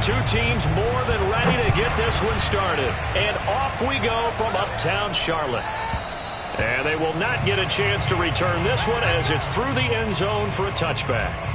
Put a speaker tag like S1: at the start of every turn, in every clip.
S1: Two teams more than ready to get this one started. And off we go from uptown Charlotte. And they will not get a chance to return this one as it's through the end zone for a touchback.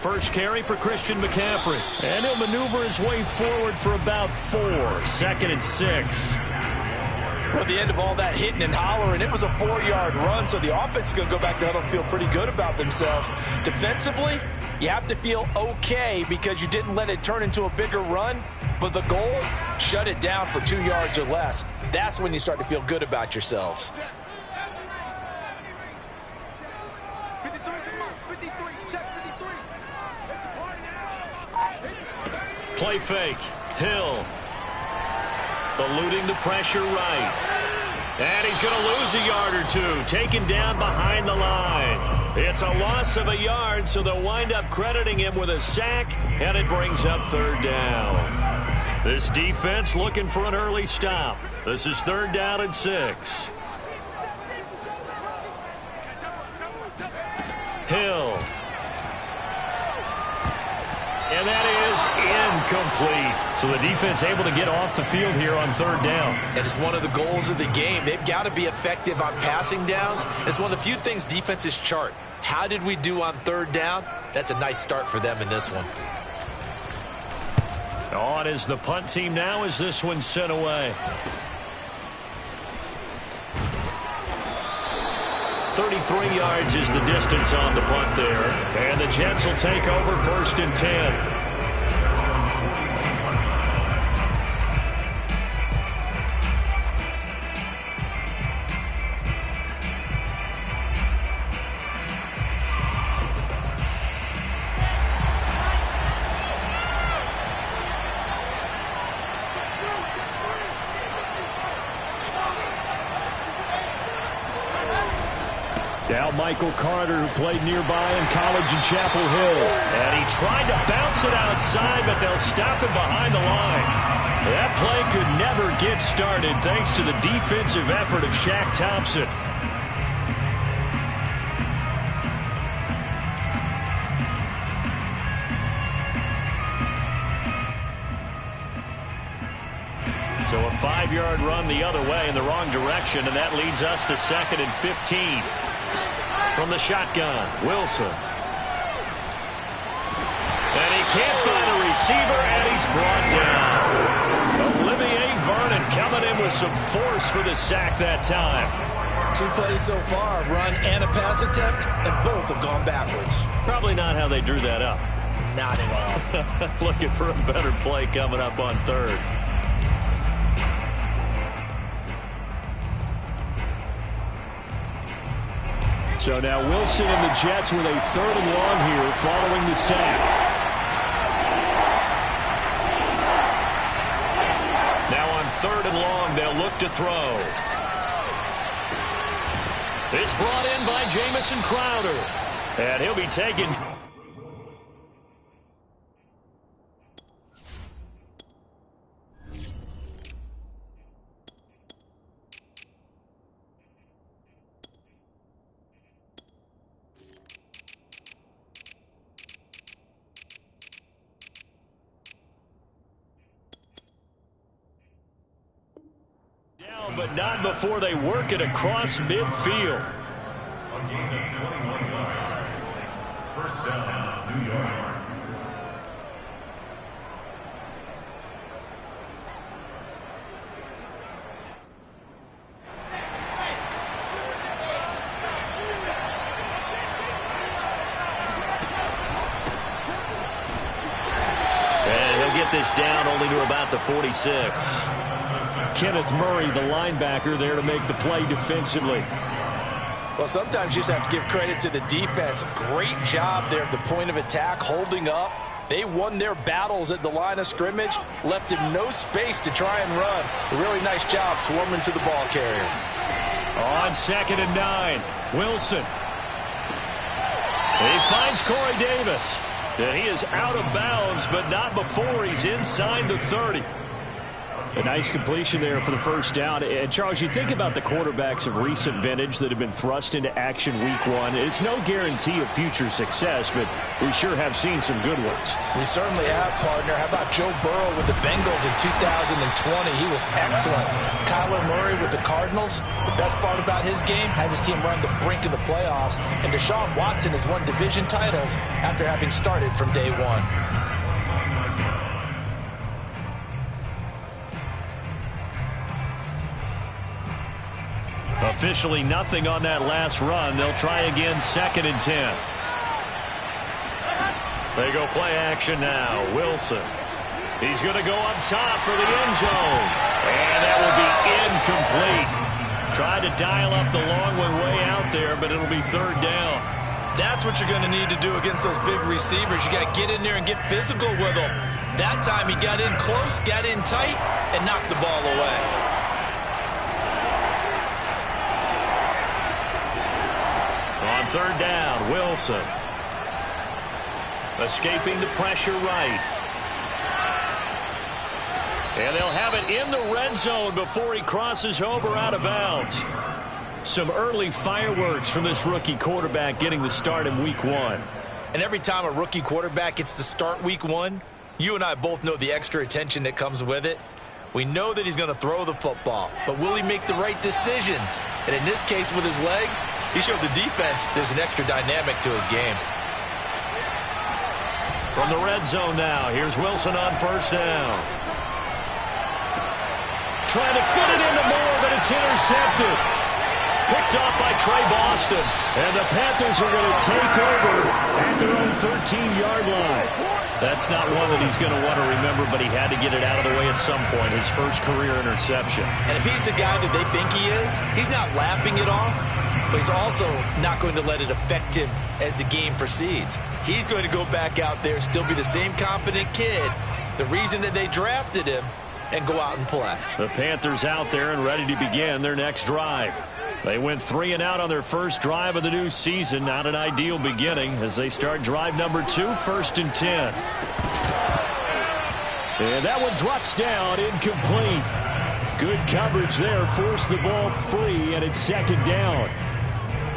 S1: First carry for Christian McCaffrey. And he'll maneuver his way forward for about 4. 2nd and 6.
S2: Well, at the end of all that hitting and hollering, it was a 4-yard run, so the offense is going to go back there and feel pretty good about themselves. Defensively, you have to feel okay because you didn't let it turn into a bigger run, but the goal, shut it down for 2 yards or less. That's when you start to feel good about yourselves.
S1: Play fake. Hill. Eluding the pressure right. And he's going to lose a yard or 2. Taken down behind the line. It's a loss of a yard, so they'll wind up crediting him with a sack, and it brings up 3rd down. This defense looking for an early stop. This is 3rd down and 6. Hill. And that is incomplete. So the defense able to get off the field here on 3rd down.
S2: And it's one of the goals of the game. They've got to be effective on passing downs. It's one of the few things defenses chart. How did we do on 3rd down? That's a nice start for them in this one.
S1: On is the punt team now as this one's sent away. 33 yards is the distance on the punt there. And the Jets will take over 1st and 10. Now Michael Carter, who played nearby in college in Chapel Hill. And he tried to bounce it outside, but they'll stop him behind the line. That play could never get started thanks to the defensive effort of Shaq Thompson. So a 5-yard run the other way in the wrong direction, and that leads us to 2nd and 15. From the shotgun, Wilson. And he can't find a receiver, and he's brought down. Olivier Vernon coming in with some force for the sack that time.
S2: 2 plays so far, run and a pass attempt, and both have gone backwards.
S1: Probably not how they drew that up.
S2: Not at all.
S1: Looking for a better play coming up on 3rd. So now Wilson and the Jets with a 3rd and long here following the sack. Now on 3rd and long, they'll look to throw. It's brought in by Jamison Crowder. And he'll be taken. But not before they work it across midfield.
S3: A gain of 21 yards. 1st down, New York.
S1: And he'll get this down only to about the 46. Kenneth Murray, the linebacker, there to make the play defensively.
S2: Well, sometimes you just have to give credit to the defense. Great job there at the point of attack, holding up. They won their battles at the line of scrimmage, left him no space to try and run. A really nice job swarming to the ball carrier.
S1: On 2nd and 9, Wilson. He finds Corey Davis. And he is out of bounds, but not before he's inside the 30.
S4: A nice completion there for the first down. And, Charles, you think about the quarterbacks of recent vintage that have been thrust into action week 1. It's no guarantee of future success, but we sure have seen some good ones.
S2: We certainly have, partner. How about Joe Burrow with the Bengals in 2020? He was excellent. Kyler Murray with the Cardinals. The best part about his game, has his team run the brink of the playoffs. And Deshaun Watson has won division titles after having started from day 1.
S1: Officially nothing on that last run. They'll try again 2nd and 10. They go play action now. Wilson. He's going to go up top for the end zone. And that will be incomplete. Tried to dial up the long one way out there, but it'll be 3rd down.
S2: That's what you're going to need to do against those big receivers. You got to get in there and get physical with them. That time he got in close, got in tight, and knocked the ball away.
S1: On 3rd down, Wilson. Escaping the pressure right. And they'll have it in the red zone before he crosses over out of bounds. Some early fireworks from this rookie quarterback getting the start in week 1.
S2: And every time a rookie quarterback gets to start week 1, you and I both know the extra attention that comes with it. We know that he's going to throw the football, but will he make the right decisions? And in this case, with his legs, he showed the defense there's an extra dynamic to his game.
S1: From the red zone now, here's Wilson on 1st down. Trying to fit it into Moore, but it's intercepted. Picked off by Trey Boston. And the Panthers are going to take over at their own 13-yard line. That's not one that he's going to want to remember, but he had to get it out of the way at some point. His first career interception.
S2: And if he's the guy that they think he is, he's not laughing it off, but he's also not going to let it affect him as the game proceeds. He's going to go back out there, still be the same confident kid, the reason that they drafted him, and go out and play.
S1: The Panthers out there and ready to begin their next drive. They went 3 and out on their first drive of the new season. Not an ideal beginning as they start drive number 2, 1st and 10. And that one drops down, incomplete. Good coverage there, forced the ball free, and it's 2nd down.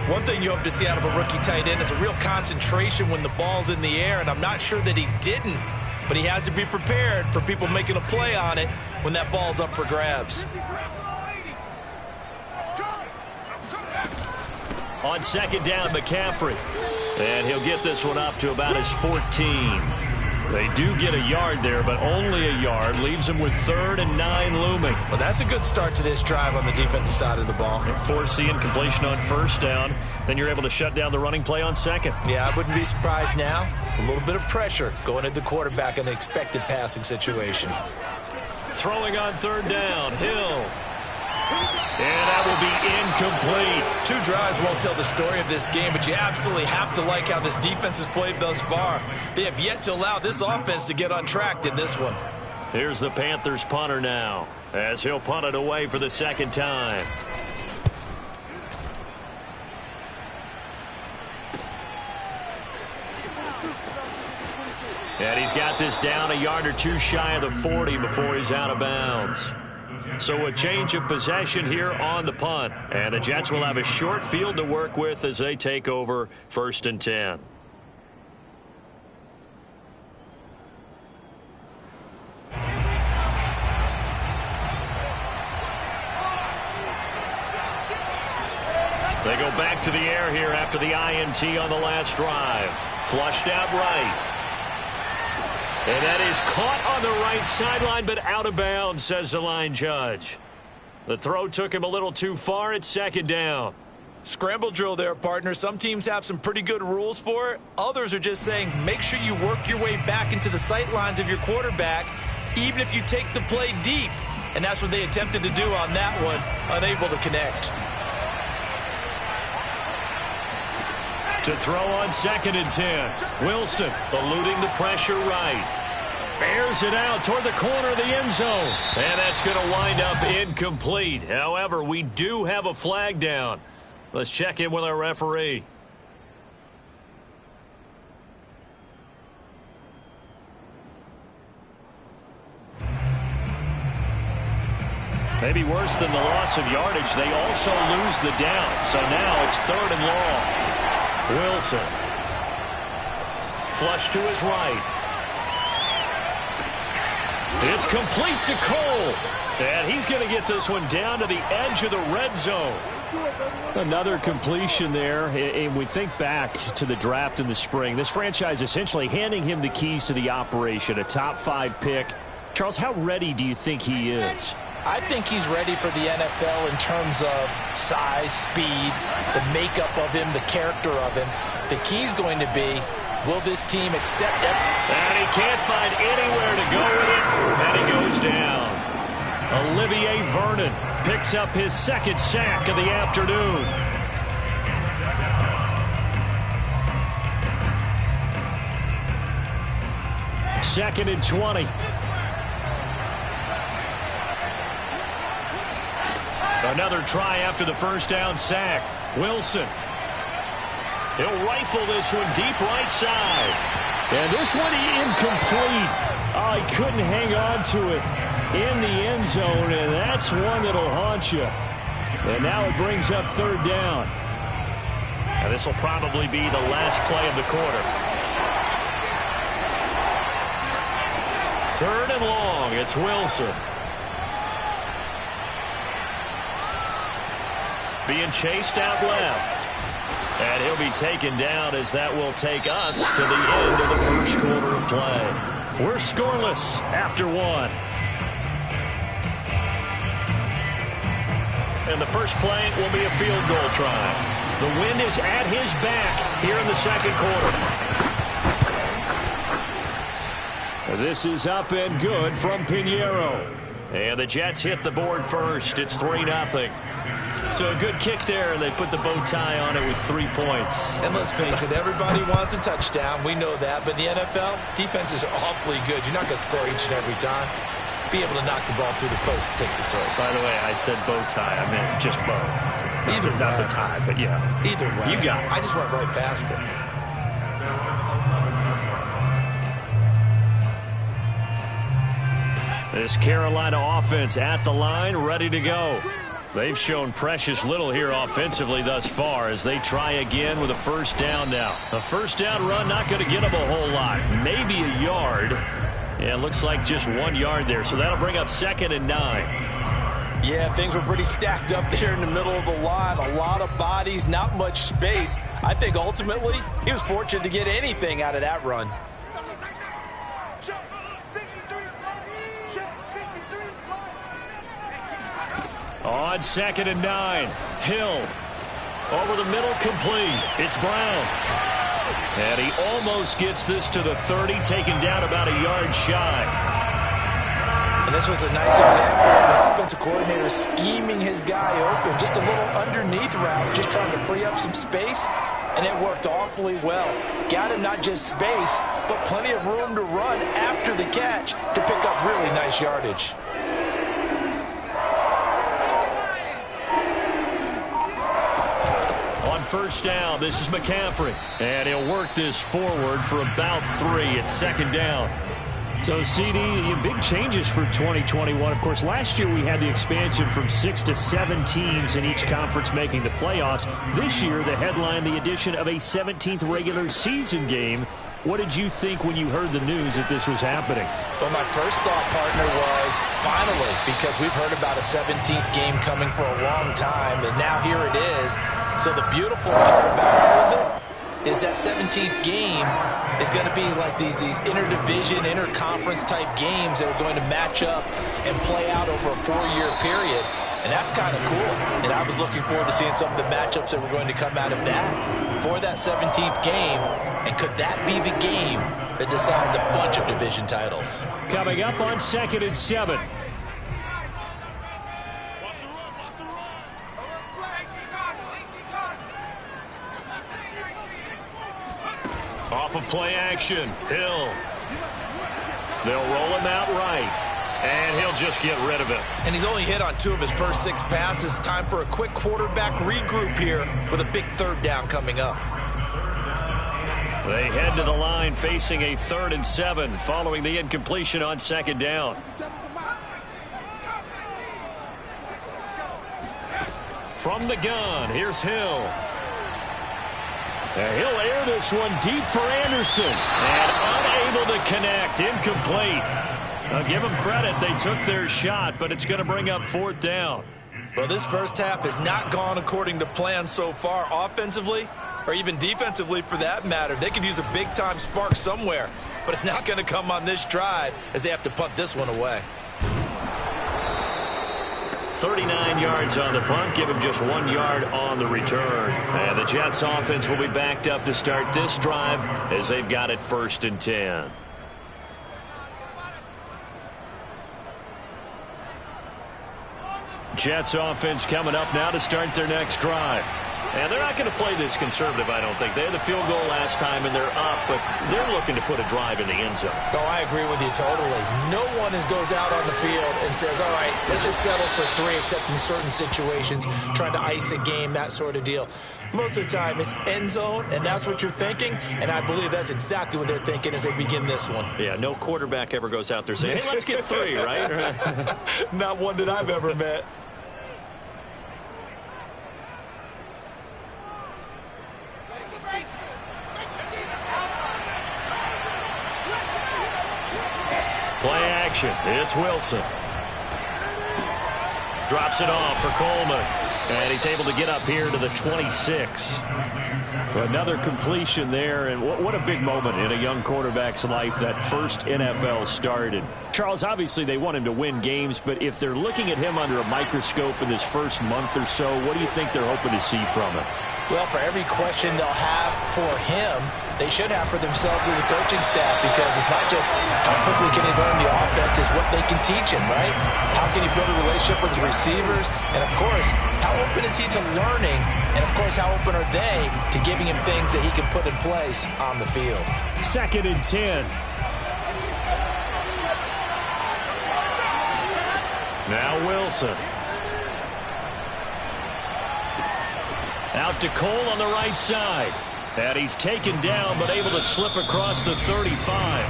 S2: One thing you hope to see out of a rookie tight end is a real concentration when the ball's in the air, and I'm not sure that he didn't, but he has to be prepared for people making a play on it when that ball's up for grabs.
S1: On 2nd down, McCaffrey. And he'll get this one up to about his 14. They do get a yard there, but only a yard. Leaves them with 3rd and 9 looming.
S2: Well, that's a good start to this drive on the defensive side of the ball.
S1: Forcing completion on 1st down. Then you're able to shut down the running play on 2nd.
S2: Yeah, I wouldn't be surprised now. A little bit of pressure going at the quarterback in an expected passing situation.
S1: Throwing on 3rd down, Hill. And that will be incomplete.
S2: 2 drives won't tell the story of this game, but you absolutely have to like how this defense has played thus far. They have yet to allow this offense to get untracked in this one.
S1: Here's the Panthers punter now, as he'll punt it away for the 2nd time. And he's got this down a yard or 2 shy of the 40 before he's out of bounds. So a change of possession here on the punt. And the Jets will have a short field to work with as they take over 1st and 10. They go back to the air here after the INT on the last drive. Flushed out right. And that is caught on the right sideline, but out of bounds, says the line judge. The throw took him a little too far. It's 2nd down.
S2: Scramble drill there, partner. Some teams have some pretty good rules for it. Others are just saying make sure you work your way back into the sight lines of your quarterback, even if you take the play deep. And that's what they attempted to do on that one, unable to connect.
S1: To throw on 2nd and 10. Wilson eluding the pressure right. Airs it out toward the corner of the end zone. And that's going to wind up incomplete. However, we do have a flag down. Let's check in with our referee. Maybe worse than the loss of yardage, they also lose the down. So now it's 3rd and long. Wilson. Flush to his right. It's complete to Cole. And he's going to get this one down to the edge of the red zone.
S4: Another completion there. And we think back to the draft in the spring. This franchise essentially handing him the keys to the operation, a top 5 pick. Charles, how ready do you think he is?
S2: I think he's ready for the NFL in terms of size, speed, the makeup of him, the character of him. The key's going to be, will this team accept it?
S1: And he can't find anywhere to go with it. And he goes down. Olivier Vernon picks up his 2nd sack of the afternoon. Second and 20. Another try after the first down sack. Wilson. He'll rifle this one deep right side.
S4: And this one incomplete. Oh, he couldn't hang on to it in the end zone, and that's one that'll haunt you. And now it brings up 3rd down.
S1: And this will probably be the last play of the quarter. 3rd and long. It's Wilson. Being chased out left. And he'll be taken down as that will take us to the end of the first quarter of play. We're scoreless after 1. And the first play will be a field goal try. The wind is at his back here in the second quarter.
S4: This is up and good from Pinheiro.
S1: And the Jets hit the board first. It's 3-0. So a good kick there, and they put the bow tie on it with 3 points.
S2: And let's face it, everybody wants a touchdown. We know that. But in the NFL, defenses are awfully good. You're not going to score each and every time. Be able to knock the ball through the post and take the toe.
S1: By the way, I said bow tie. I meant just bow.
S2: Either
S1: not
S2: way.
S1: the tie, but yeah.
S2: Either way.
S1: You got it.
S2: I just went right past it.
S1: This Carolina offense at the line, ready to go. They've shown precious little here offensively thus far as they try again with a first down now. A first down run not going to get them a whole lot. Maybe a yard. Yeah, it looks like just 1 yard there. So that'll bring up 2nd and 9.
S2: Yeah, things were pretty stacked up there in the middle of the line. A lot of bodies, not much space. I think ultimately he was fortunate to get anything out of that run.
S1: On 2nd and 9, Hill over the middle, complete. It's Brown. And he almost gets this to the 30, taken down about a yard shy.
S2: And this was a nice example of an offensive coordinator scheming his guy open. Just a little underneath route, just trying to free up some space. And it worked awfully well. Got him not just space, but plenty of room to run after the catch to pick up really nice yardage.
S1: First down, this is McCaffrey. And he'll work this forward for about 3 at 2nd down.
S4: So, CD, big changes for 2021. Of course, last year we had the expansion from 6 to 7 teams in each conference making the playoffs. This year, the headline, the addition of a 17th regular season game. What did you think when you heard the news that this was happening?
S2: Well, my first thought, partner, was finally, because we've heard about a 17th game coming for a long time, and now here it is. So the beautiful part about all of it is that 17th game is going to be like these interdivision, interconference type games that are going to match up and play out over a 4-year period. And that's kind of cool. And I was looking forward to seeing some of the matchups that were going to come out of that for that 17th game. And could that be the game that decides a bunch of division titles?
S4: Coming up on 2nd and 7.
S1: Off of play action, Hill. They'll roll him out right. And he'll just get rid of it.
S2: And he's only hit on 2 of his first 6 passes. Time for a quick quarterback regroup here with a big 3rd down coming up.
S1: They head to the line facing a 3rd and 7 following the incompletion on 2nd down. From the gun, here's Hill. And he'll air this one deep for Anderson. And unable to connect, incomplete. I'll give them credit. They took their shot, but it's going to bring up 4th down.
S2: Well, this first half has not gone according to plan so far offensively or even defensively for that matter. They could use a big-time spark somewhere, but it's not going to come on this drive as they have to punt this one away.
S1: 39 yards on the punt, give him just 1 yard on the return. And the Jets offense will be backed up to start this drive as they've got it 1st and 10. Jets offense coming up now to start their next drive. And they're not going to play this conservative, I don't think. They had the field goal last time, and they're up, but they're looking to put a drive in the end zone.
S2: Oh, I agree with you totally. No one goes out on the field and says, all right, let's just settle for 3, except in certain situations, trying to ice a game, that sort of deal. Most of the time, it's end zone, and that's what you're thinking, and I believe that's exactly what they're thinking as they begin this one.
S1: Yeah, no quarterback ever goes out there saying, hey, let's get 3, right?
S2: Not one that I've ever met.
S1: Play action. It's Wilson. Drops it off for Coleman. And he's able to get up here to the 26.
S4: Another completion there, and what a big moment in a young quarterback's life, that first NFL start. And Charles, obviously they want him to win games, but if they're looking at him under a microscope in this first month or so, what do you think they're hoping to see from him?
S2: Well, for every question they'll have for him, they should have for themselves as a coaching staff, because it's not just how quickly can he learn the offense, it's what they can teach him, right? How can he build a relationship with his receivers? And, of course, how open is he to learning? And, of course, how open are they to giving him things that he can put in place on the field?
S4: 2nd and 10.
S1: Now Wilson. Out to Cole on the right side. And he's taken down but able to slip across the 35.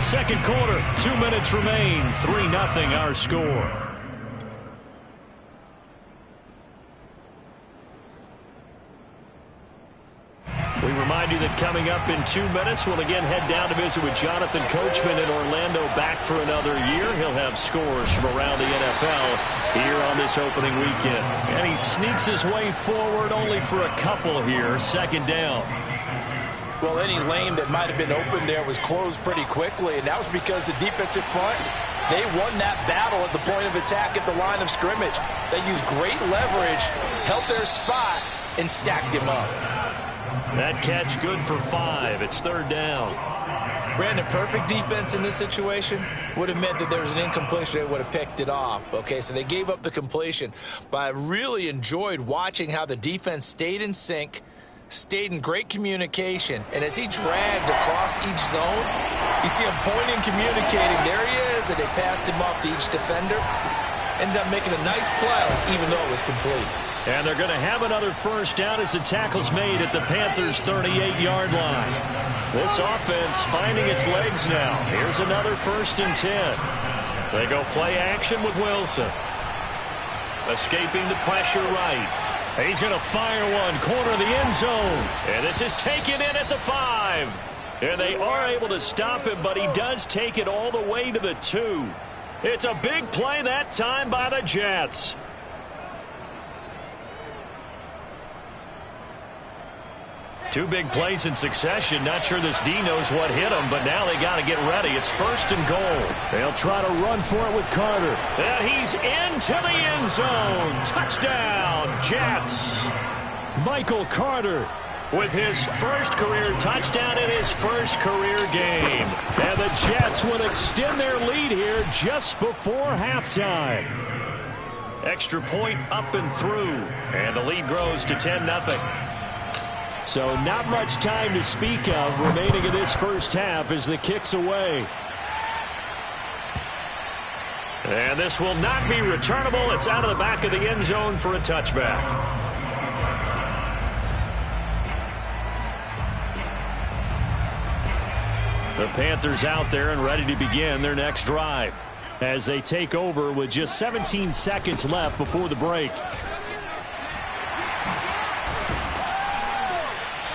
S1: Second quarter, 2 minutes remain. 3-0 our score. We remind you that coming up in 2 minutes, we'll again head down to visit with Jonathan Coachman in Orlando, back for another year. He'll have scores from around the NFL here on this opening weekend. And he sneaks his way forward only for a couple here. 2nd down.
S2: Well, any lane that might have been open there was closed pretty quickly, and that was because the defensive front, they won that battle at the point of attack at the line of scrimmage. They used great leverage, held their spot, and stacked him up.
S1: That catch good for 5. It's 3rd down.
S2: Brandon, perfect defense in this situation would have meant that there was an incompletion. They would have picked it off. Okay, so they gave up the completion. But I really enjoyed watching how the defense stayed in sync, stayed in great communication. And as he dragged across each zone, you see him pointing, communicating. There he is, and they passed him off to each defender. Ended up making a nice play, even though it was complete.
S1: And they're going to have another first down as the tackle's made at the Panthers' 38-yard line. This offense finding its legs now. Here's another 1st and 10. They go play action with Wilson. Escaping the pressure right. He's going to fire one, corner of the end zone. And this is taken in at the 5. And they are able to stop him, but he does take it all the way to the 2. It's a big play that time by the Jets. Two big plays in succession. Not sure this D knows what hit him, but now they got to get ready. It's 1st and goal.
S4: They'll try to run for it with Carter.
S1: And he's into the end zone. Touchdown, Jets.
S4: Michael Carter
S1: with his first career touchdown in his first career game.
S4: And the Jets will extend their lead here just before halftime.
S1: Extra point up and through. And the lead grows to 10-0.
S4: So not much time to speak of remaining in this first half as the kick's away.
S1: And this will not be returnable. It's out of the back of the end zone for a touchback. The Panthers out there and ready to begin their next drive as they take over with just 17 seconds left before the break.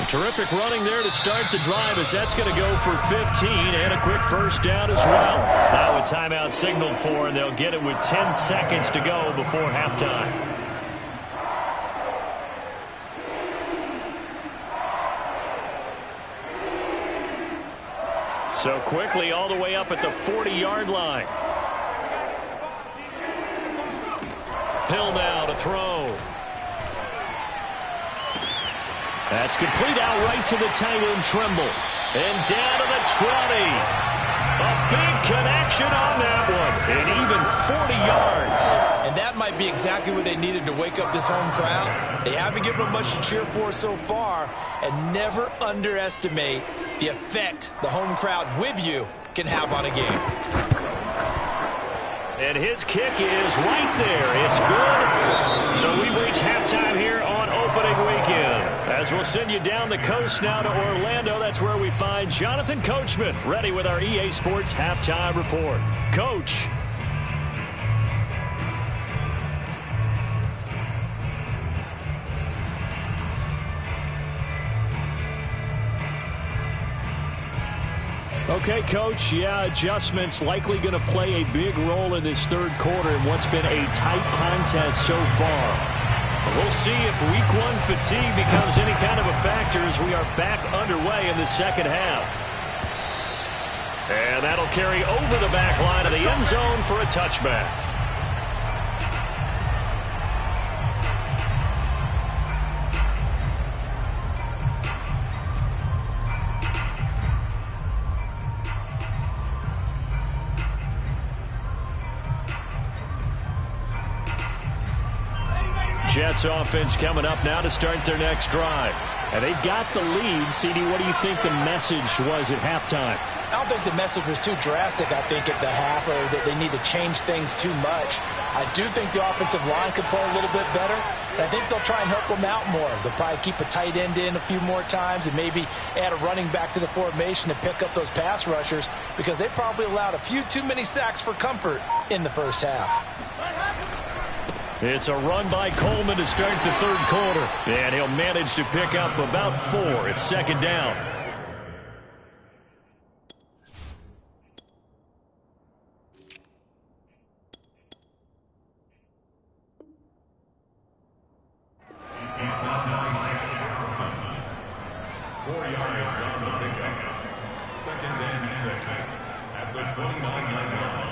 S1: Terrific running there to start the drive as that's going to go for 15 and a quick first down as well. Now a timeout signaled for, and they'll get it with 10 seconds to go before halftime. So quickly all the way up at the 40-yard line. Hill now to throw. That's complete out right to the tight end, Tremble. And down to the 20. A big connection on that one. And even 40 yards.
S2: And that might be exactly what they needed to wake up this home crowd. They haven't given them much to cheer for so far. And never underestimate the effect the home crowd with you can have on a game.
S1: And his kick is right there. It's good. So we've reached halftime here on opening weekend. As we'll send you down the coast now to Orlando. That's where we find Jonathan Coachman ready with our EA Sports Halftime Report. Coach.
S4: Okay, Coach, yeah, adjustments likely going to play a big role in this third quarter in what's been a tight contest so far.
S1: We'll see if week one fatigue becomes any kind of a factor as we are back underway in the second half. And that'll carry over the back line of the end zone for a touchback. Jets offense coming up now to start their next drive.
S4: And they've got the lead. CD, what do you think the message was at halftime?
S5: I don't think the message was too drastic, I think, at the half, or that they need to change things too much. I do think the offensive line could play a little bit better. I think they'll try and help them out more. They'll probably keep a tight end in a few more times and maybe add a running back to the formation to pick up those pass rushers because they probably allowed a few too many sacks for comfort in the first half.
S1: It's a run by Coleman to start the third quarter. And he'll manage to pick up about 4. It's second down.
S3: Second and 6 at the 29-yard line.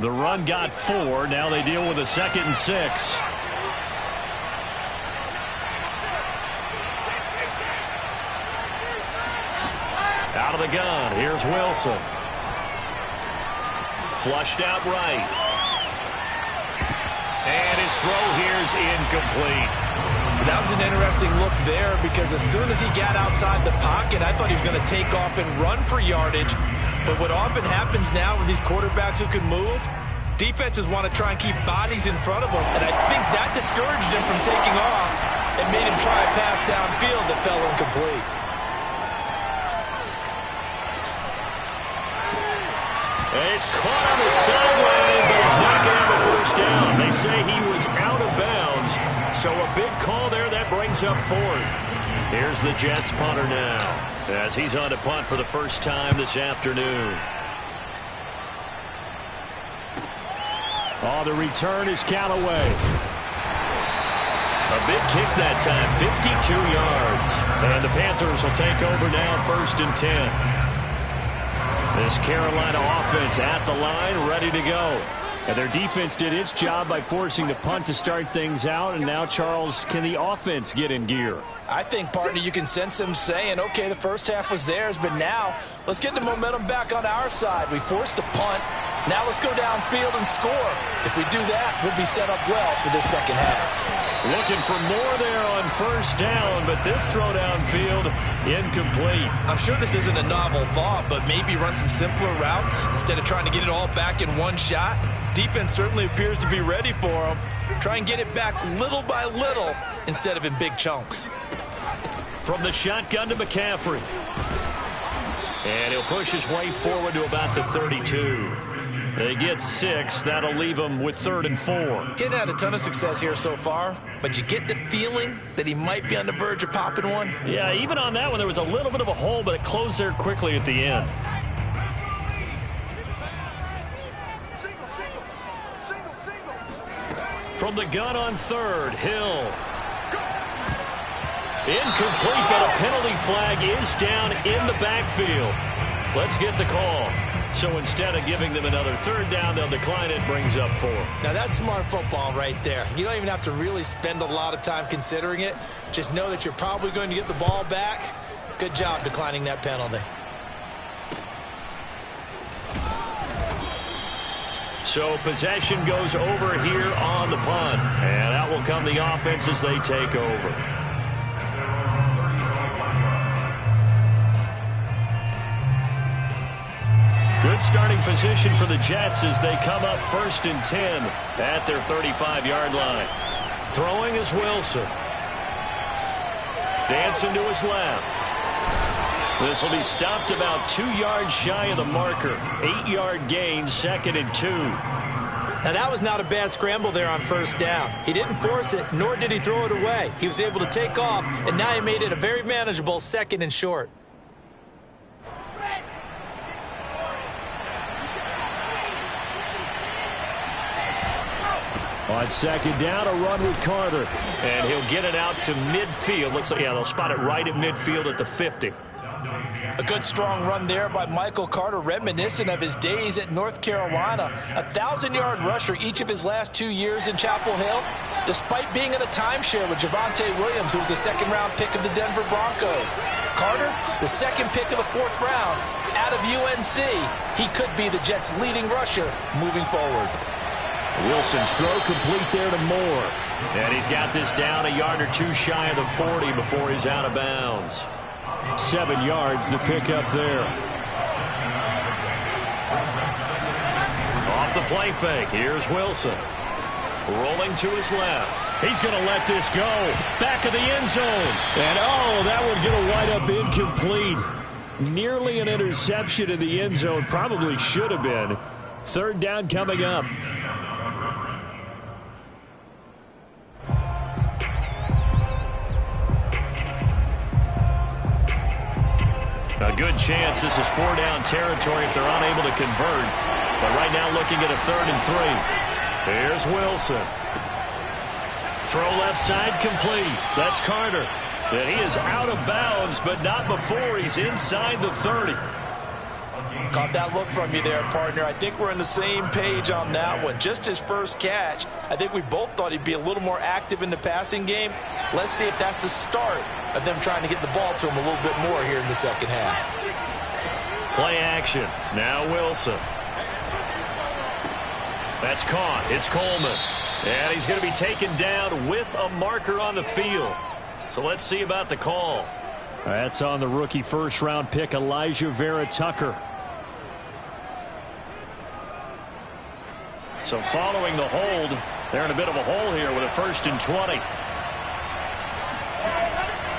S1: The run got 4. Now they deal with a 2nd and 6. Out of the gun. Here's Wilson. Flushed out right. And his throw here's incomplete.
S2: That was an interesting look there because as soon as he got outside the pocket, I thought he was going to take off and run for yardage. But what often happens now with these quarterbacks who can move, defenses want to try and keep bodies in front of them. And I think that discouraged him from taking off and made him try a pass downfield that fell incomplete.
S1: And he's caught on the sideline, but he's not going to have a first down. They say he was out of bounds. So a big call there that brings up 4th. Here's the Jets punter now as he's on to punt for the first time this afternoon.
S4: Oh, the return is Callaway.
S1: A big kick that time, 52 yards. And the Panthers will take over now, 1st and 10. This Carolina offense at the line, ready to go. And their defense did its job by forcing the punt to start things out. And now, Charles, can the offense get in gear?
S5: I think, partner, you can sense them saying, okay, the first half was theirs, but now let's get the momentum back on our side. We forced a punt. Now let's go downfield and score. If we do that, we'll be set up well for this second half.
S1: Looking for more there on first down, but this throw downfield incomplete.
S2: I'm sure this isn't a novel thought, but maybe run some simpler routes instead of trying to get it all back in one shot. Defense certainly appears to be ready for them. Try and get it back little by little instead of in big chunks.
S1: From the shotgun to McCaffrey. And he'll push his way forward to about the 32. They get 6. That'll leave him with 3rd and 4.
S2: He's had a ton of success here so far, but you get the feeling that he might be on the verge of popping one.
S1: Yeah, even on that one, there was a little bit of a hole, but it closed there quickly at the end. From the gun on 3rd, Hill. Incomplete, but a penalty flag is down in the backfield. Let's get the call. So instead of giving them another 3rd down, they'll decline it, brings up 4.
S2: Now that's smart football right there. You don't even have to really spend a lot of time considering it. Just know that you're probably going to get the ball back. Good job declining that penalty.
S1: So possession goes over here on the punt. And out will come the offense as they take over. Good starting position for the Jets as they come up 1st and 10 at their 35-yard line. Throwing is Wilson. Dancing to his left. This will be stopped about 2 yards shy of the marker. 8-yard gain, 2nd and 2.
S2: Now that was not a bad scramble there on 1st down. He didn't force it, nor did he throw it away. He was able to take off, and now he made it a very manageable 2nd and short.
S1: On 2nd down, a run with Carter. And he'll get it out to midfield. Looks like, yeah, they'll spot it right at midfield at the 50.
S5: A good strong run there by Michael Carter, reminiscent of his days at North Carolina. A 1,000-yard rusher each of his last 2 years in Chapel Hill, despite being in a timeshare with Javonte Williams, who was a 2nd-round pick of the Denver Broncos. Carter, the 2nd pick of the 4th round out of UNC. He could be the Jets' leading rusher moving forward.
S1: Wilson's throw complete there to Moore. And he's got this down a yard or 2 shy of the 40 before he's out of bounds. 7 yards to pick up there. Off the play fake. Here's Wilson. Rolling to his left. He's going to let this go. Back of the end zone. And, oh, that one going to wind up incomplete. Nearly an interception in the end zone. Probably should have been. 3rd down coming up. A good chance this is 4-down territory if they're unable to convert. But right now looking at a 3rd and 3. Here's Wilson. Throw left side complete. That's Carter. And he is out of bounds, but not before he's inside the 30.
S5: Caught that look from you there, partner. I think we're on the same page on that one. Just his first catch. I think we both thought he'd be a little more active in the passing game. Let's see if that's the start of them trying to get the ball to him a little bit more here in the second half.
S1: Play action. Now Wilson. That's caught. It's Coleman. And he's going to be taken down with a marker on the field. So let's see about the call. That's on the rookie 1st-round pick, Elijah Vera Tucker. So following the hold, they're in a bit of a hole here with a 1st and 20.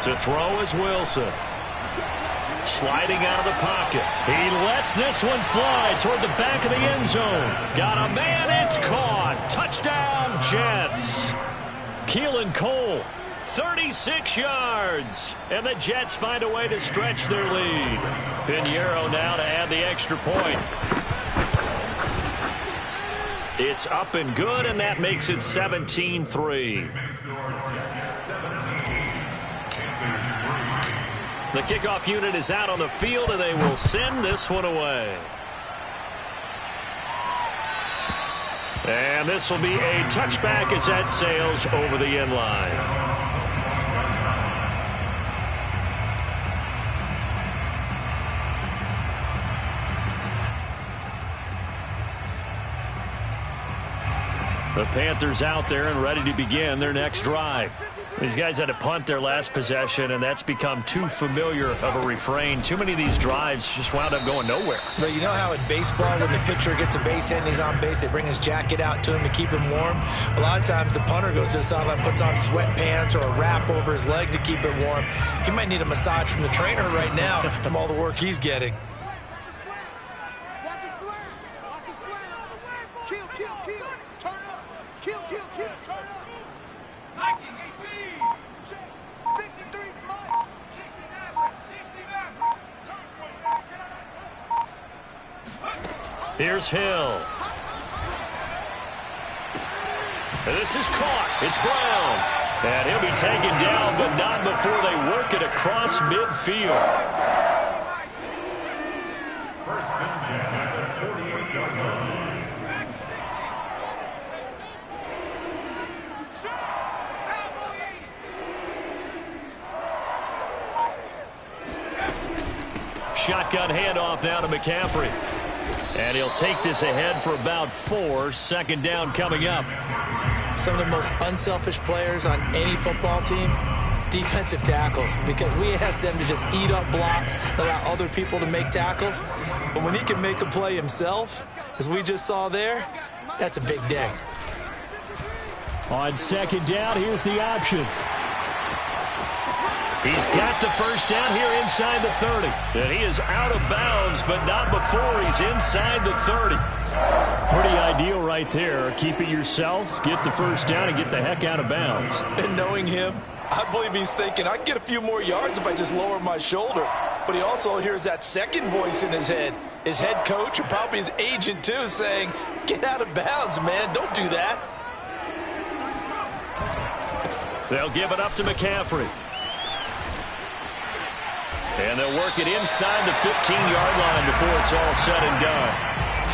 S1: To throw is Wilson. Sliding out of the pocket. He lets this one fly toward the back of the end zone. Got a man, it's caught. Touchdown, Jets. Keelan Cole, 36 yards. And the Jets find a way to stretch their lead. Pinheiro now to add the extra point. It's up and good, and that makes it 17-3. The kickoff unit is out on the field, and they will send this one away. And this will be a touchback as that sails over the end line.
S4: The Panthers out there and ready to begin their next drive. These guys had to punt their last possession, and that's become too familiar of a refrain. Too many of these drives just wound up going nowhere.
S5: But you know how in baseball, when the pitcher gets a base hit and he's on base, they bring his jacket out to him to keep him warm? A lot of times the punter goes to the sideline, puts on sweatpants or a wrap over his leg to keep it warm. He might need a massage from the trainer right now from all the work he's getting.
S1: Here's Hill. And this is caught. It's Brown. And he'll be taken down, but not before they work it across midfield.
S3: First down, Jack, at the 48-yard line.
S1: Shotgun handoff now to McCaffrey. And he'll take this ahead for about 4. Second down coming up.
S5: Some of the most unselfish players on any football team, defensive tackles, because we ask them to just eat up blocks, allow other people to make tackles. But when he can make a play himself, as we just saw there, that's a big day.
S4: On second down, here's the option.
S1: He's got the first down here inside the 30. And he is out of bounds, but not before he's inside the 30.
S4: Pretty ideal right there. Keep it yourself, get the first down, and get the heck out of bounds.
S2: And knowing him, I believe he's thinking, I can get a few more yards if I just lower my shoulder. But he also hears that second voice in his head. His head coach and probably his agent, too, saying, get out of bounds, man. Don't do that.
S1: They'll give it up to McCaffrey. And they'll work it inside the 15-yard line before it's all said and done.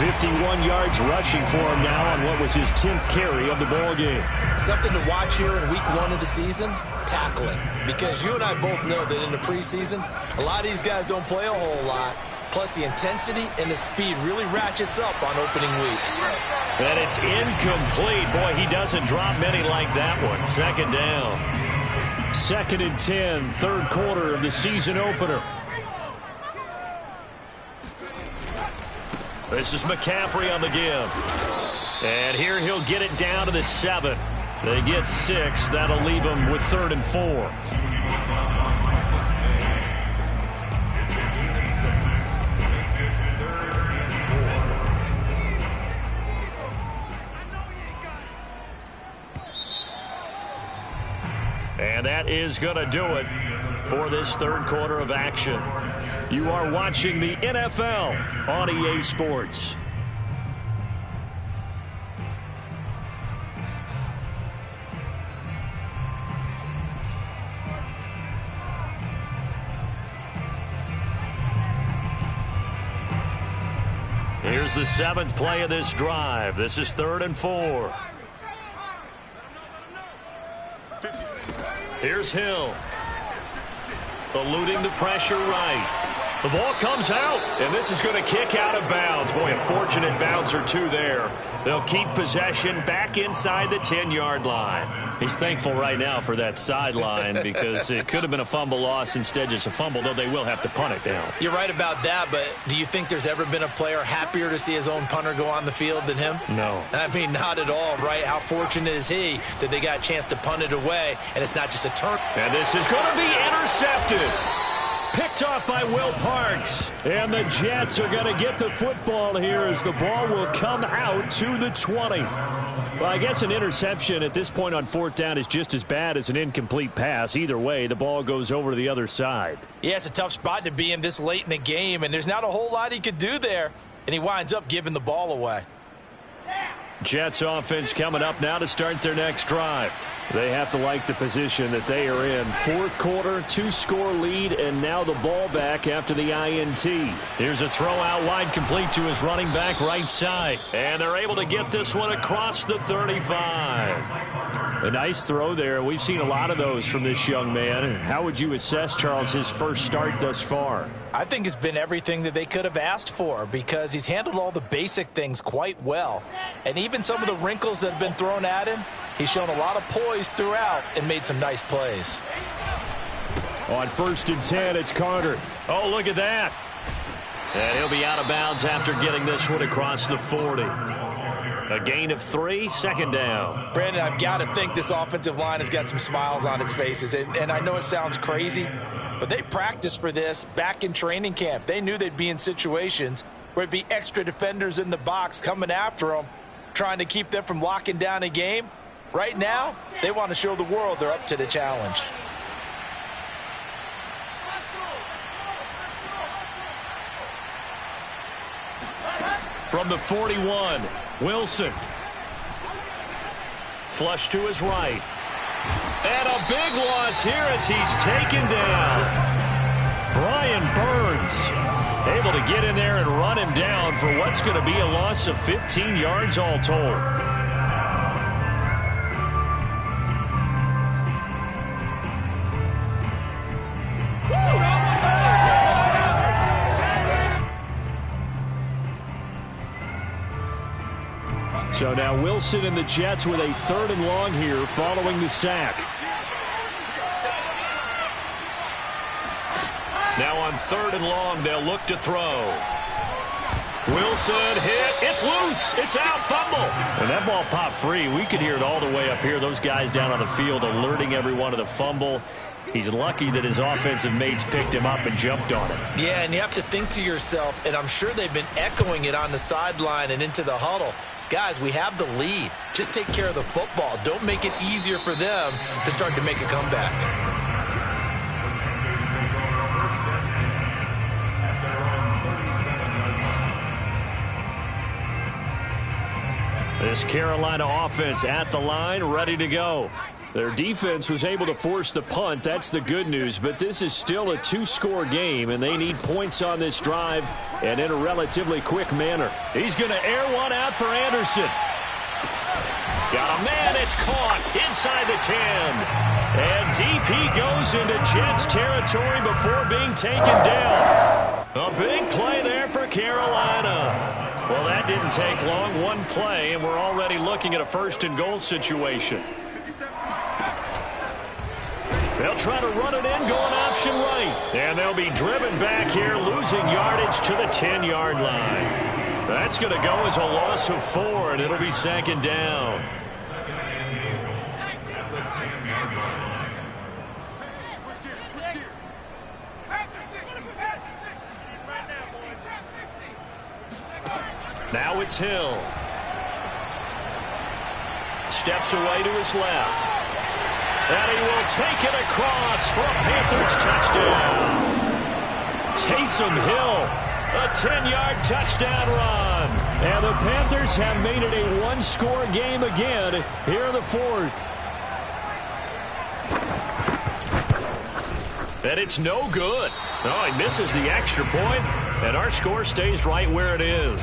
S4: 51 yards rushing for him now on what was his 10th carry of the ball game.
S5: Something to watch here in week 1 of the season, tackling. Because you and I both know that in the preseason, a lot of these guys don't play a whole lot. Plus the intensity and the speed really ratchets up on opening week.
S1: And it's incomplete. Boy, he doesn't drop many like that one. Second down.
S4: 2nd and 10, third quarter of the season opener.
S1: This is McCaffrey on the give. And here he'll get it down to the 7. They get 6. That'll leave them with 3rd and 4. And that is going to do it for this third quarter of action. You are watching the NFL on EA Sports. Here's the 7th play of this drive. This is 3rd and 4. Here's Hill. Eluding the pressure right. The ball comes out, and this is going to kick out of bounds. Boy, a fortunate bounce or two there. They'll keep possession back inside the 10-yard line.
S4: He's thankful right now for that sideline because it could have been a fumble loss, instead just a fumble, though they will have to punt it down.
S5: You're right about that, but do you think there's ever been a player happier to see his own punter go on the field than him?
S4: No.
S5: I mean, not at all, right? How fortunate is he that they got a chance to punt it away, and it's not just a turn.
S1: And this is going to be intercepted. Picked off by Will Parks.
S4: And the Jets are going to get the football here as the ball will come out to the 20. Well, I guess an interception at this point on 4th down is just as bad as an incomplete pass. Either way, the ball goes over to the other side.
S5: Yeah, it's a tough spot to be in this late in the game, and there's not a whole lot he could do there, and he winds up giving the ball away.
S4: Jets offense coming up now to start their next drive. They have to like the position that they are in. 4th quarter, 2-score lead, and now the ball back after the INT.
S1: Here's a throw out wide, complete to his running back right side. And they're able to get this one across the 35.
S4: A nice throw there. We've seen a lot of those from this young man. How would you assess, Charles, his first start thus far?
S5: I think it's been everything that they could have asked for because he's handled all the basic things quite well. And even some of the wrinkles that have been thrown at him, he's shown a lot of poise throughout and made some nice plays.
S4: On 1st and 10, it's Carter.
S1: Oh, look at that. And he'll be out of bounds after getting this one across the 40. A gain of 3, 2nd down.
S5: Brandon, I've got to think this offensive line has got some smiles on its faces. And I know it sounds crazy, but they practiced for this back in training camp. They knew they'd be in situations where it'd be extra defenders in the box coming after them, trying to keep them from locking down a game. Right now, they want to show the world they're up to the challenge.
S1: From the 41, Wilson. Flush to his right. And a big loss here as he's taken down. Brian Burns able to get in there and run him down for what's going to be a loss of 15 yards all told.
S4: So now Wilson and the Jets with a 3rd and long here following the sack.
S1: Now on 3rd and long, they'll look to throw. Wilson hit. It's loose. It's out. Fumble.
S4: And that ball popped free. We could hear it all the way up here. Those guys down on the field alerting everyone to the fumble. He's lucky that his offensive mates picked him up and jumped on it.
S5: Yeah, and you have to think to yourself, and I'm sure they've been echoing it on the sideline and into the huddle. Guys, we have the lead. Just take care of the football. Don't make it easier for them to start to make a comeback.
S1: This Carolina offense at the line, ready to go.
S4: Their defense was able to force the punt. That's the good news. But this is still a 2-score game, and they need points on this drive and in a relatively quick manner.
S1: He's going to air one out for Anderson. Got a man. It's caught inside the 10. And DP goes into Jets territory before being taken down. A big play there for Carolina. Well, that didn't take long. One play, and we're already looking at a 1st and goal situation. They'll try to run it in, going option right. And they'll be driven back here, losing yardage to the 10-yard line. That's going to go as a loss of 4, and it'll be 2nd down. Now it's Hill. Steps away to his left. And he will take it across for a Panthers touchdown. Taysom Hill, a 10-yard touchdown run.
S4: And the Panthers have made it a 1-score game again here in the 4th.
S1: And it's no good. Oh, he misses the extra point, and our score stays right where it is.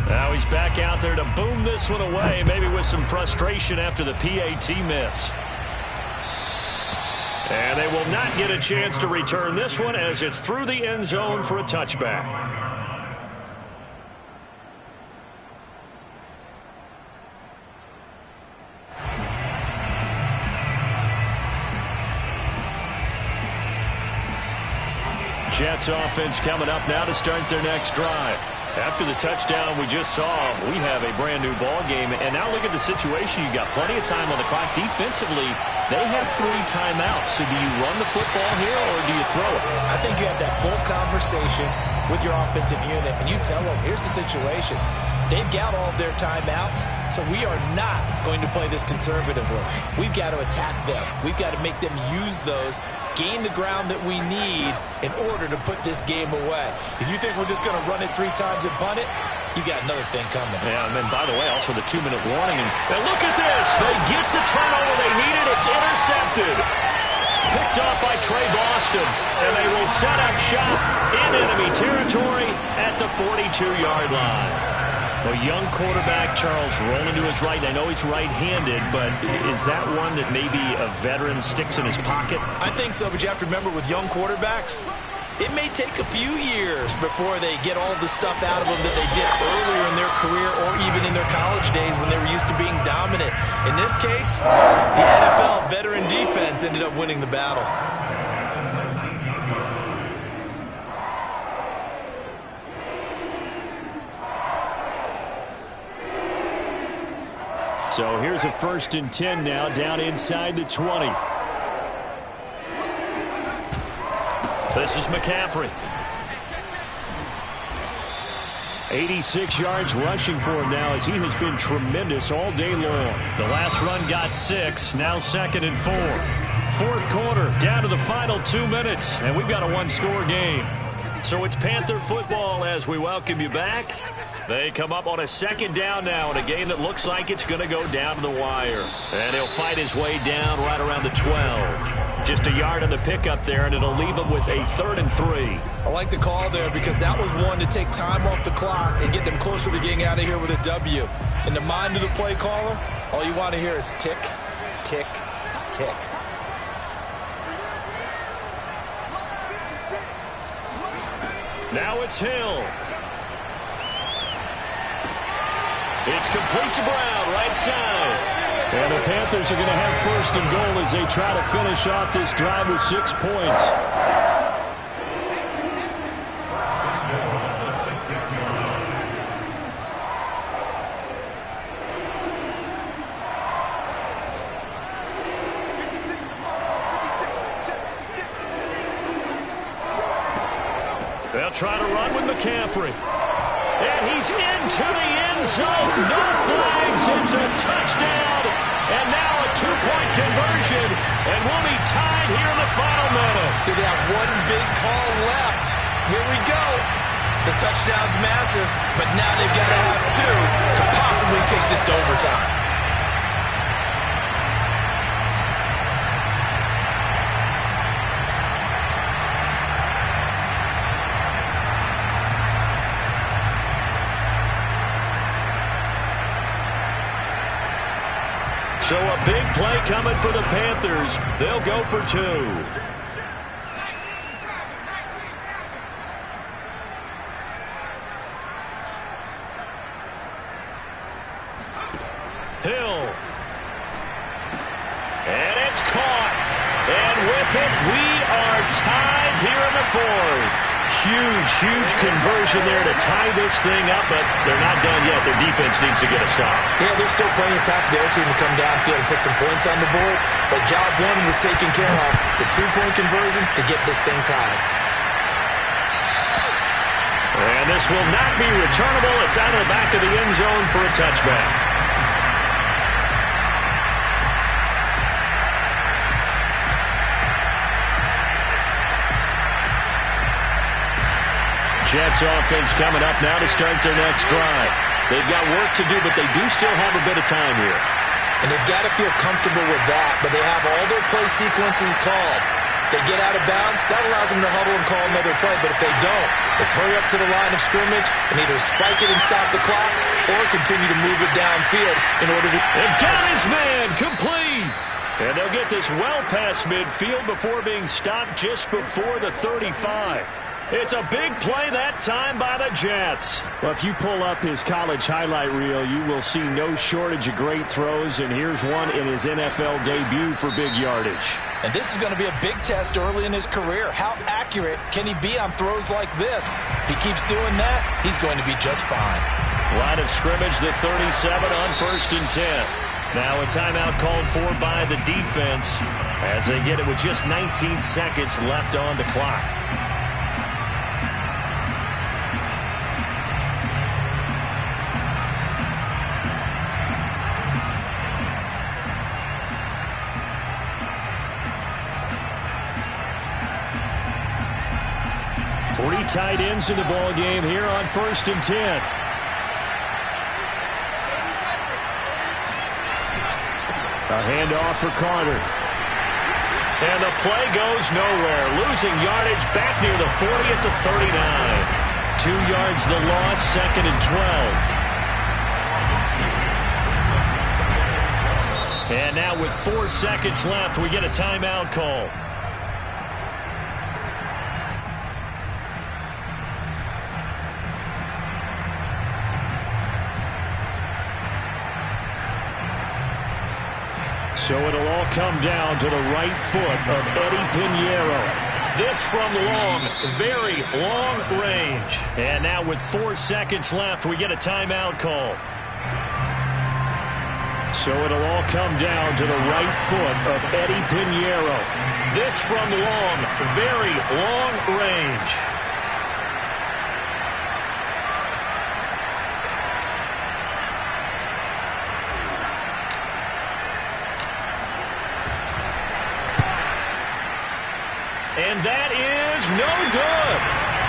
S1: Now he's back out there to boom this one away, maybe with some frustration after the PAT miss. And they will not get a chance to return this one as it's through the end zone for a touchback. Jets offense coming up now to start their next drive. After the touchdown we just saw, we have a brand new ball game. And now look at the situation. You got plenty of time on the clock. Defensively, they have 3 timeouts. So do you run the football here or do you throw it?
S5: I think you have that full conversation with your offensive unit, and you tell them, here's the situation. They've got all of their timeouts, so we are not going to play this conservatively. We've got to attack them. We've got to make them use those, gain the ground that we need in order to put this game away. If you think we're just going to run it 3 times and punt it, you got another thing coming.
S1: Yeah, and then, by the way, also the 2-minute warning. And look at this. They get the turnover they needed. It's intercepted. Picked off by Trey Boston. And they will set up shop in enemy territory at the 42-yard line. A young quarterback, Charles, rolling to his right. I know he's right-handed, but is that one that maybe a veteran sticks in his pocket?
S2: I think so, but you have to remember with young quarterbacks, it may take a few years before they get all the stuff out of them that they did earlier in their career or even in their college days when they were used to being dominant. In this case, the NFL veteran defense ended up winning the battle.
S4: So here's a 1st and 10 now, down inside the 20.
S1: This is McCaffrey.
S4: 86 yards rushing for him now as he has been tremendous all day long.
S1: The last run got 6, now 2nd and 4. 4th quarter, down to the final 2 minutes, and we've got a one-score game. So it's Panther football as we welcome you back. They come up on a 2nd down now in a game that looks like it's going to go down to the wire. And he'll fight his way down right around the 12. Just a yard on the pickup there, and it'll leave him with a 3rd and 3.
S2: I like the call there because that was one to take time off the clock and get them closer to getting out of here with a W. In the mind of the play caller, all you want to hear is tick, tick, tick.
S1: Now it's Hill. It's complete to Brown, right side.
S4: And the Panthers are going to have 1st and goal as they try to finish off this drive with 6 points.
S1: They'll try to run with McCaffrey. And he's into the end zone. No flags. It's a touchdown. And now a 2-point conversion. And we'll be tied here in the final minute.
S2: They have one big call left. Here we go. The touchdown's massive, but now they've got to have 2 to possibly take this to overtime.
S1: So a big play coming for the Panthers. They'll go for 2. Hill. And it's caught. And with it, we are tied here in the 4th. Huge conversion there to tie this thing up, but they're not done yet. Their defense needs to get a stop.
S2: Yeah, there's still plenty of time for the other team to come downfield and put some points on the board, but job 1 was taken care of. The 2-point conversion to get this thing tied.
S1: And this will not be returnable. It's out of the back of the end zone for a touchback. Jets offense coming up now to start their next drive. They've got work to do, but they do still have a bit of time here.
S2: And they've got to feel comfortable with that, but they have all their play sequences called. If they get out of bounds, that allows them to huddle and call another play, but if they don't, it's hurry up to the line of scrimmage and either spike it and stop the clock or continue to move it downfield in order to...
S1: And got his man complete! And they'll get this well past midfield before being stopped just before the 35. It's a big play that time by the Jets.
S4: Well, if you pull up his college highlight reel, you will see no shortage of great throws, and here's one in his NFL debut for big yardage.
S5: And this is going to be a big test early in his career. How accurate can he be on throws like this? If he keeps doing that, he's going to be just fine.
S1: Line of scrimmage, the 37 on 1st and 10. Now a timeout called for by the defense as they get it with just 19 seconds left on the clock.
S4: Three tight ends in the ball game here on 1st and 10. A handoff for Carter.
S1: And the play goes nowhere. Losing yardage back near the 40 at the 39. 2 yards the loss, 2nd and 12. And now with 4 seconds left, we get a timeout call.
S4: So it'll all come down to the right foot of Eddie Piñeiro.
S1: This from long, very long range. And now with 4 seconds left, we get a timeout call.
S4: So it'll all come down to the right foot of Eddie Piñeiro.
S1: This from long, very long range. And that is no good.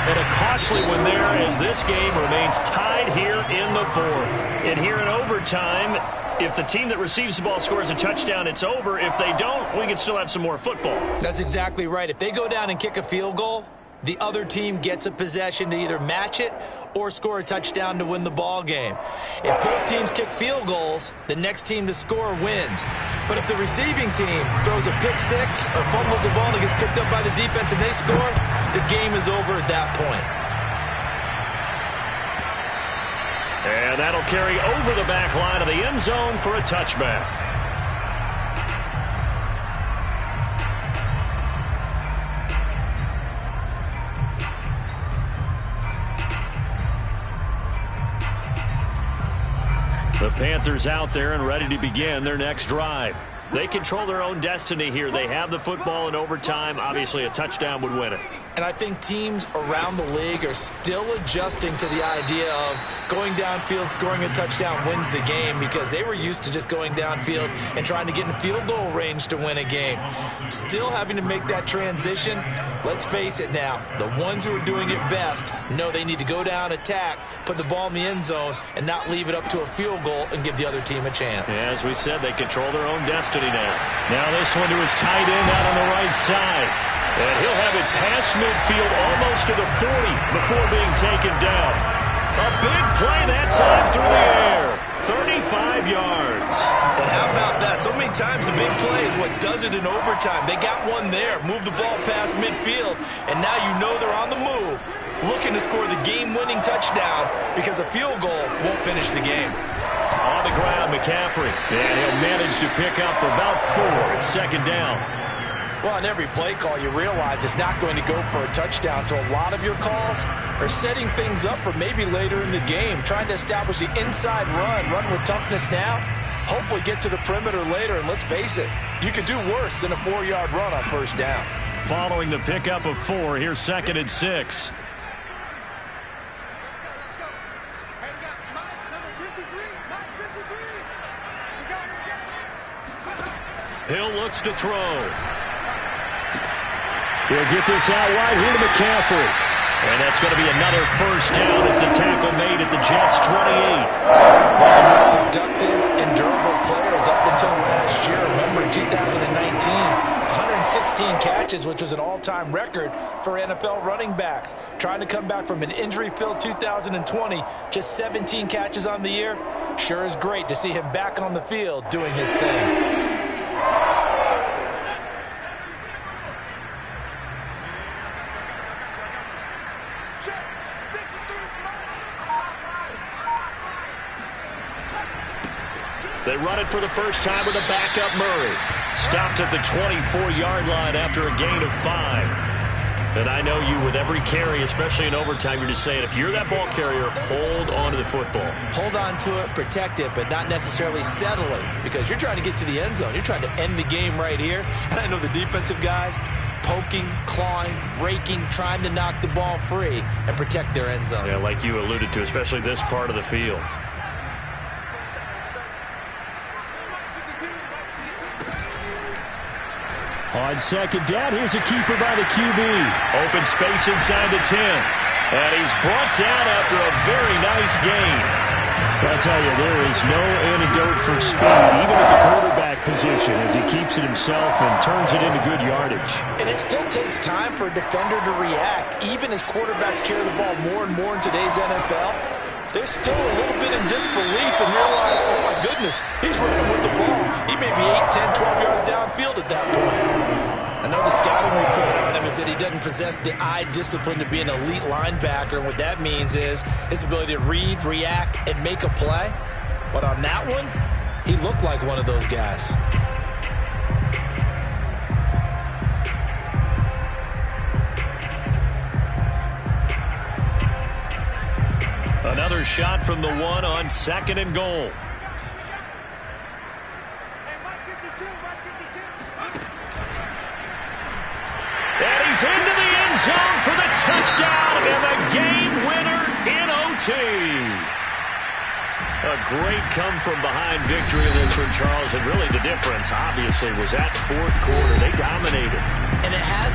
S1: And a costly one there as this game remains tied here in the 4th. And here in overtime, if the team that receives the ball scores a touchdown, it's over. If they don't, we can still have some more football.
S5: That's exactly right. If they go down and kick a field goal, the other team gets a possession to either match it or score a touchdown to win the ball game. If both teams kick field goals, the next team to score wins. But if the receiving team throws a pick six or fumbles the ball and it gets picked up by the defense and they score, the game is over at that point.
S1: And that'll carry over the back line of the end zone for a touchback. The Panthers out there and ready to begin their next drive. They control their own destiny here. They have the football in overtime. Obviously, a touchdown would win it.
S5: And I think teams around the league are still adjusting to the idea of going downfield, scoring a touchdown wins the game, because they were used to just going downfield and trying to get in field goal range to win a game. Still having to make that transition. Let's face it now, the ones who are doing it best know they need to go down, attack, put the ball in the end zone, and not leave it up to a field goal and give the other team a chance.
S1: Yeah, as we said, they control their own destiny now. Now this one to his tight end out on the right side. And he'll have it past midfield almost to the 40 before being taken down. A big play that time through the air. 35 yards.
S5: And how about that? So many times the big play is what does it in overtime. They got one there, move the ball past midfield, and now you know they're on the move, looking to score the game-winning touchdown, because a field goal won't finish the game.
S1: On the ground, McCaffrey. And he'll manage to pick up about 4. It's second down.
S5: Well, on every play call, you realize it's not going to go for a touchdown, so a lot of your calls are setting things up for maybe later in the game, trying to establish the inside run with toughness now, hopefully get to the perimeter later, and let's face it, you could do worse than a 4-yard run on first down.
S1: Following the pickup of 4, here's second and 6. Hill looks to throw.
S4: He'll get this out wide here to McCaffrey.
S1: And that's going to be another first down as the tackle made at the Jets' 28.
S5: One of the more productive and durable players up until last year. Remember, in 2019, 116 catches, which was an all-time record for NFL running backs. Trying to come back from an injury-filled 2020, just 17 catches on the year. Sure is great to see him back on the field doing his thing.
S1: They run it for the first time with a backup Murray. Stopped at the 24-yard line after a gain of 5. And I know you, with every carry, especially in overtime, you're just saying, if you're that ball carrier, hold on to the football.
S5: Hold on to it, protect it, but not necessarily settling, because you're trying to get to the end zone. You're trying to end the game right here. And I know the defensive guys poking, clawing, raking, trying to knock the ball free and protect their end zone.
S1: Yeah, like you alluded to, especially this part of the field.
S4: On second down, here's a keeper by the QB.
S1: Open space inside the 10. And he's brought down after a very nice gain.
S4: I tell you, there is no antidote for speed, even at the quarterback position, as he keeps it himself and turns it into good yardage.
S5: And it still takes time for a defender to react, even as quarterbacks carry the ball more and more in today's NFL.
S2: they're still a little bit in disbelief and realize, oh my goodness, he's running with the ball. He may be 8, 10, 12 yards downfield at that point.
S5: I know the scouting report on him is that he doesn't possess the eye discipline to be an elite linebacker. And what that means is his ability to read, react, and make a play. But on that one, he looked like one of those guys.
S1: Another shot from the one on 2nd and goal. And he's into the end zone for the touchdown and the game winner in OT. A great come-from-behind victory in this one, Charles. And really the difference, obviously, was that fourth quarter. They dominated.
S5: And it has